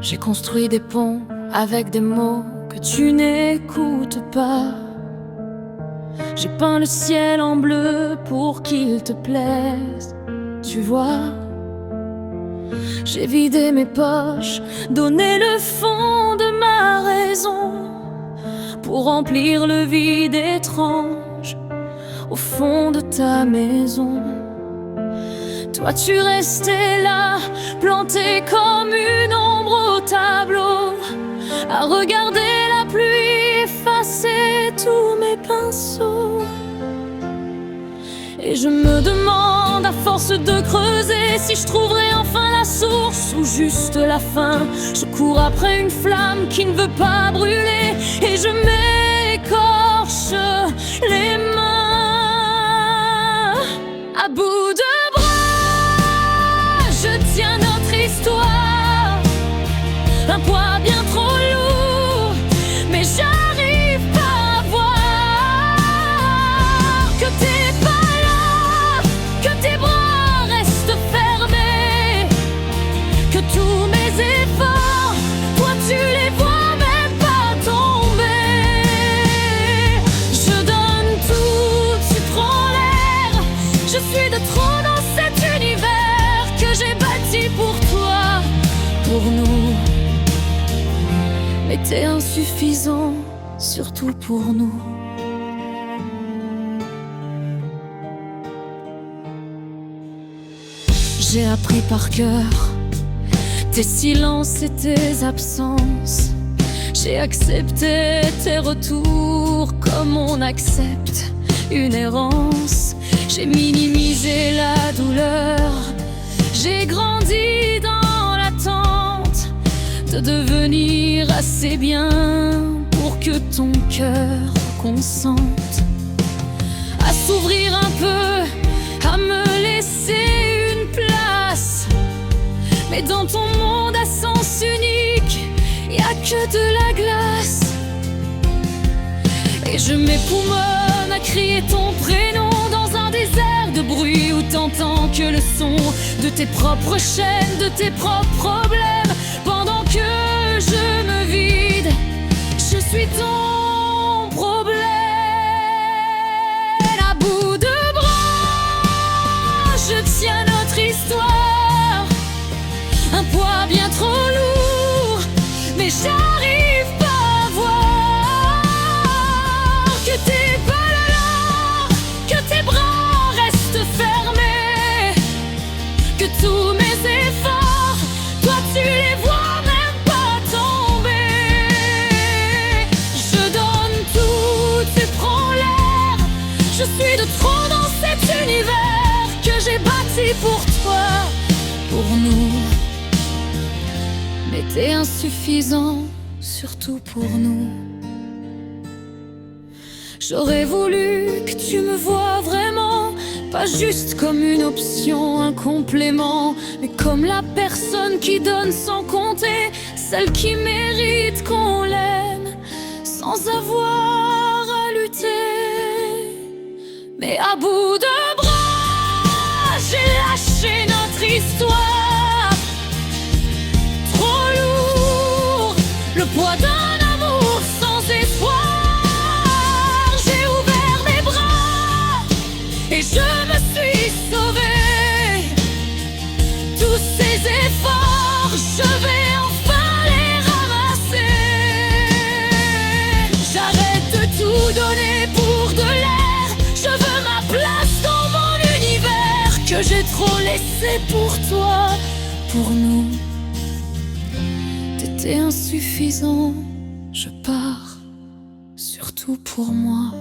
J'ai construit des ponts avec des mots que tu n'écoutes pas. J'ai peint le ciel en bleu pour qu'il te plaise, tu vois. J'ai vidé mes poches, donné le fond de ma raison pour remplir le vide étrange au fond de ta maison. Toi tu restais là, planté comme une ombre au tableau, à regarder la pluie effacer tous mes pinceaux. Et je me demande à force de creuser si je trouverai enfin la source ou juste la fin. Je cours après une flamme qui ne veut pas brûler et je m'écorche les mains. À bout de bras, je tiens notre histoire, un poids bien trop lourd, mais j'arrive pas à voir que t'es pas là, que tes bras restent fermés, que tous mes efforts, toi tu les vois même pas tomber. Je donne tout, tu prends l'air, je suis de trop dans cet univers que j'ai bâti pour toi, pour nous. Mais t'es insuffisant, surtout pour nous. J'ai appris par cœur tes silences et tes absences. J'ai accepté tes retours comme on accepte une errance. J'ai minimisé la douleur, j'ai grandi dans l'attente de devenir assez bien pour que ton cœur consente à s'ouvrir un peu, à me laisser une place. Mais dans ton monde à sens unique, y a que de la glace. Et je m'époumonne à crier ton prénom dans un désert de bruit où t'entends que le son de tes propres chaînes, de tes propres problèmes. Pendant que je me vide, je suis ton problème. À bout de bras, je tiens notre histoire, un poids bien trop lourd, mais j'arrive pas à voir que t'es pas là, que tes bras restent fermés, que tous mes efforts, toi tu les vois même pas tomber. Je donne tout, tu prends l'air, je suis de trop dans cet univers que j'ai bâti pour toi, pour nous. Mais t'es insuffisant, surtout pour nous. J'aurais voulu que tu me vois vraiment, pas juste comme une option, un complément, mais comme la personne qui donne sans compter, celle qui mérite qu'on l'aime sans avoir à lutter. Mais à bout de bras, j'ai lâché notre histoire, trop lourd, le poids d'un amour sans espoir. J'ai ouvert mes bras et je me suis sauvée. Tous ces efforts, je vais enfin les ramasser. J'arrête de tout donner pour de l'air, je veux ma place dans mon univers que j'ai trop laissé pour toi, pour nous. T'étais insuffisant, je pars, surtout pour moi.